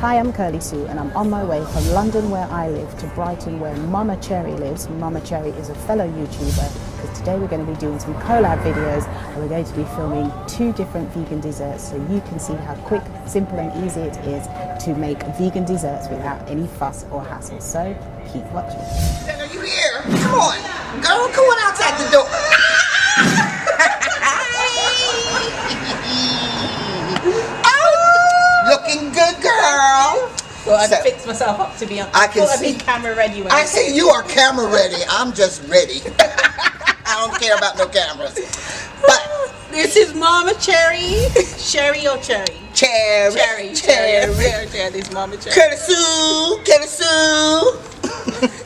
Hi, I'm KirlySue and I'm on my way from London where I live to Brighton where Momma Cherri lives. Momma Cherri is a fellow YouTuber because today we're going to be doing some collab videos and we're going to be filming 2 different vegan desserts so you can see how quick, simple and easy it is to make vegan desserts without any fuss or hassle. So keep watching. Are you here? Come on. Girl, come on outside the door. Looking good, girl. Well, I fixed myself up to be on. I can see. Camera ready. When I see you are camera ready. I'm just ready. I don't care about no cameras. But this is Momma Cherri. Sherry or Cherry? Cherry. Cherry. This is Momma Cherri. Kirly-Sue.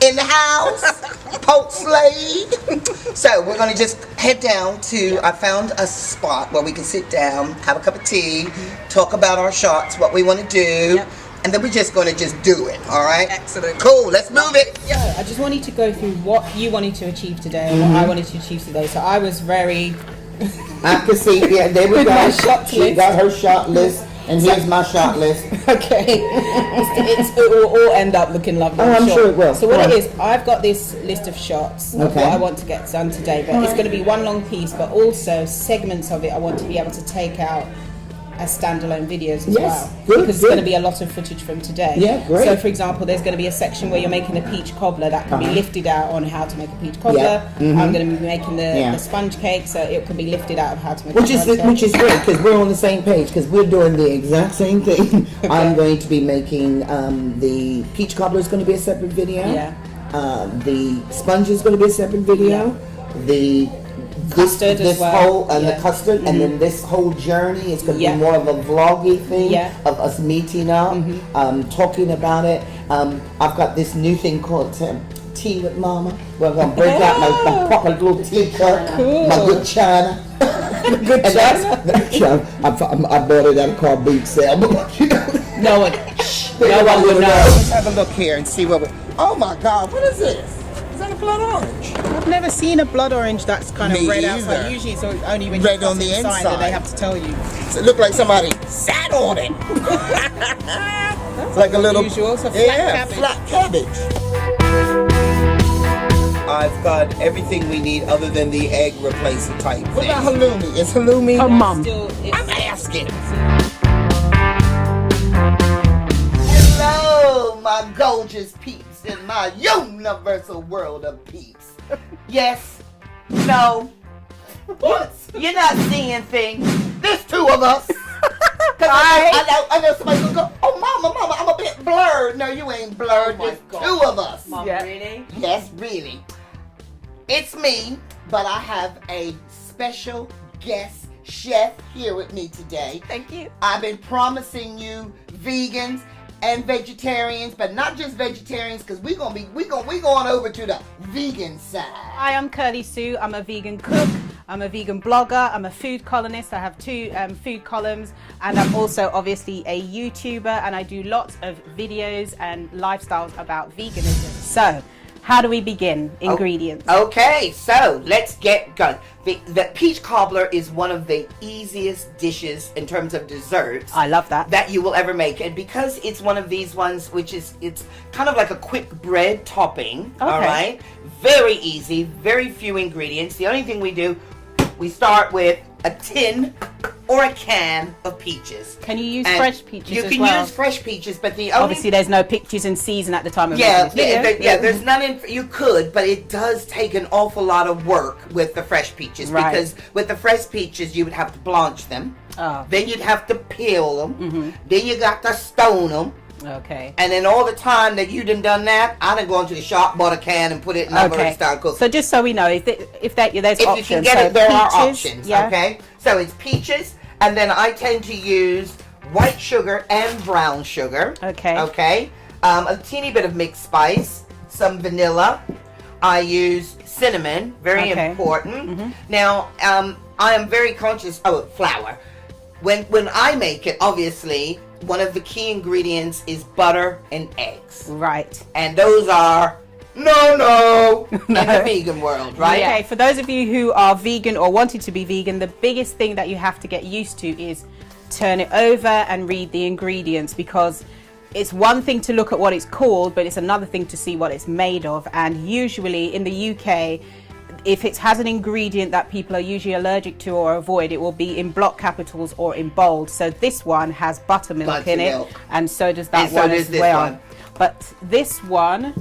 In the house. Poke Slade. So we're going to just head down to, I found a spot where we can sit down, have a cup of tea, talk about our shots, what we want to do, and then we're just going to just do it, all right? Excellent. Cool, let's move it. Yeah. I just wanted to go through what you wanted to achieve today and what I wanted to achieve today. So I was very... I can see, yeah, there we With go. my shot She list. got her shot list, and here's my shot list. Okay. It will all end up looking lovely. Oh, I'm sure it will. So what Right. it is, I've got this list of shots of Okay. what I want to get done today, but it's going to be one long piece, but also segments of it I want to be able to take out as standalone videos as well. Good, because it's going to be a lot of footage from today. Yeah, great. So for example, there's going to be a section where you're making a peach cobbler that can be lifted out on how to make a peach cobbler. Yeah. I'm going to be making the Yeah. sponge cake, so it can be lifted out of how to make Which a is sponge cake. which is great because we're on the same page because we're doing the exact same thing. I'm going to be making the peach cobbler is going to be a separate video. Yeah. The sponge is going to be a separate video. The Custard this as well. whole and Yeah. the custard and then this whole journey is going to Yeah. be more of a vloggy thing Yeah. of us meeting up, talking about it. I've got this new thing called tea with Mama. We're going to break out my proper little tea cup, Cool. my good china. Good And job. I bought it at a car boot sale. No one, no one would know. Let's have a look here and see what we... Oh my God, what is this? Is that a blood orange? I've never seen a blood orange that's kind of Me red either. outside. Usually it's only when Red you on the inside that they inside. have to tell you. It looked like somebody sat on it. It's like a little... unusual. It's a flat cabbage. flat cabbage. I've got everything we need other than the egg replacer type thing. What about halloumi? Is halloumi... Oh, Mum. I'm asking. Hello, my gorgeous peeps in my universal world of peeps. Yes, no, what? You're not seeing things. There's 2 of us. I know somebody's gonna go, oh, mama, I'm a bit blurred. No, you ain't blurred. Oh my There's God. 2 of us. Mom, really? Yes, really. It's me, but I have a special guest chef here with me today. Thank you. I've been promising you vegans and vegetarians, but not just vegetarians, because we going over to the vegan side. Hi, I'm KirlySue. I'm a vegan cook. I'm a vegan blogger. I'm a food columnist. I have 2 food columns, and I'm also obviously a YouTuber, and I do lots of videos and lifestyles about veganism. So, how do we begin? Ingredients. Okay, so let's get going. The peach cobbler is one of the easiest dishes in terms of desserts I love that. that you will ever make, and because it's one of these ones which is, it's kind of like a quick bread topping. All right, very easy, very few ingredients. The only thing we do, we start with a tin or a can of peaches. Can you use And fresh peaches you as can well? use fresh peaches, but the only Obviously, there's no pictures in season at the time of yeah, making this video. there's none in. You could, but it does take an awful lot of work with the fresh peaches, Right. because with the fresh peaches you would have to blanch them, Oh. then you'd have to peel them, then you got to stone them, Okay. and then all the time that you done that, I done gone to the shop, bought a can, and put it in the oven and started cooking. So just so we know, if there's If options. you can get so it, there are peaches, options. Yeah. Okay, so it's peaches, and then I tend to use white sugar and brown sugar. Okay. Okay. A teeny bit of mixed spice, some vanilla. I use cinnamon, very Okay. important. Now, I am very conscious. Oh, flour. When I make it, obviously, one of the key ingredients is butter and eggs, Right. and those are no in the vegan world, right? Okay, for those of you who are vegan or wanting to be vegan, the biggest thing that you have to get used to is turn it over and read the ingredients, because it's one thing to look at what it's called, but it's another thing to see what it's made of. And usually in the UK, if it has an ingredient that people are usually allergic to or avoid, it will be in block capitals or in bold. So this one has buttermilk in it, and so does that one as well. But this one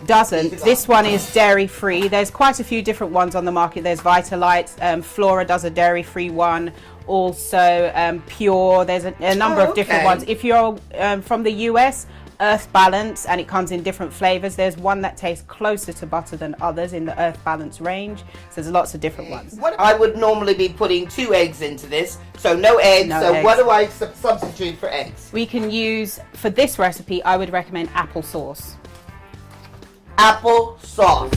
doesn't. This one is dairy free. There's quite a few different ones on the market. There's Vitalite, Flora does a dairy free one, also Pure. There's a number of different ones. If you're from the US, Earth Balance, and it comes in different flavors. There's one that tastes closer to butter than others in the Earth Balance range. So there's lots of different ones. I would normally be putting 2 eggs into this, so no eggs. What do I substitute for eggs? We can use, for this recipe, I would recommend applesauce. Applesauce.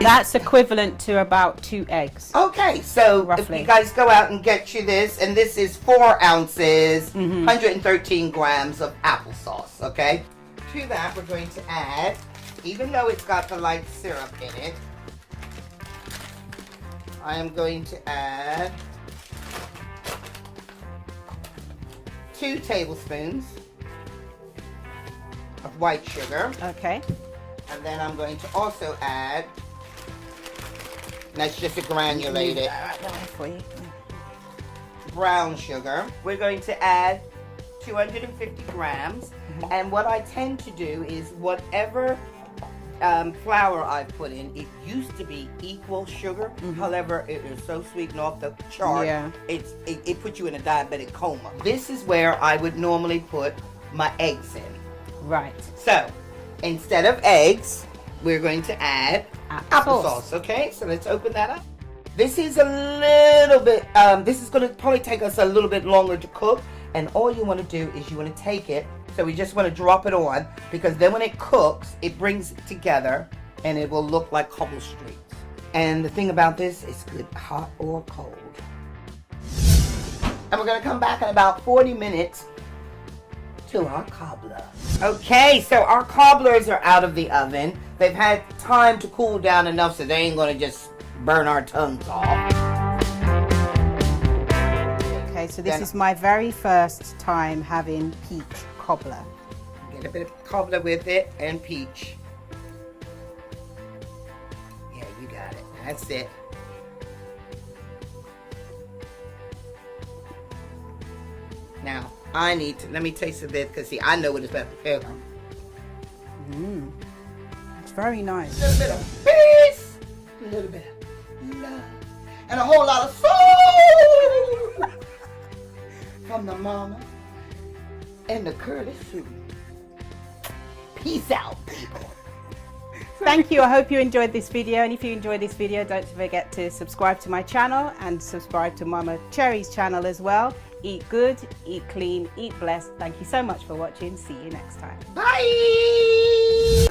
That's equivalent to about 2 eggs. Okay, so roughly. If you guys go out and get you this, and this is 4 ounces, 113 grams of applesauce, okay? To that, we're going to add, even though it's got the light syrup in it, I am going to add 2 tablespoons of white sugar. Okay. And then I'm going to also add, that's just a granulated brown sugar. We're going to add 250 grams. And what I tend to do is whatever flour I put in, it used to be equal sugar. However, it is so sweetened off the chart, it puts you in a diabetic coma. This is where I would normally put my eggs in. Right. So, instead of eggs, we're going to add applesauce. Okay, so let's open that up. This is a little bit, this is going to probably take us a little bit longer to cook. And all you want to do is you want to take it, so we just want to drop it on, because then when it cooks, it brings it together and it will look like cobble streets. And the thing about this is good hot or cold. And we're going to come back in about 40 minutes to our cobbler. Okay, so our cobblers are out of the oven. They've had time to cool down enough so they ain't gonna just burn our tongues off. Okay, so this is my very first time having peach cobbler. Get a bit of cobbler with it and peach. Yeah, you got it. That's it. Now, I need to, let me taste a bit, because see, I know what it's about to feel. It's very nice. A little bit of peace, a little bit of love, and a whole lot of soul from the mama and the Kirly-Sue. Peace out, people. Thank you. I hope you enjoyed this video, and if you enjoyed this video, don't forget to subscribe to my channel and subscribe to Momma Cherri's channel as well. Eat good, eat clean, eat blessed. Thank you so much for watching. See you next time. Bye.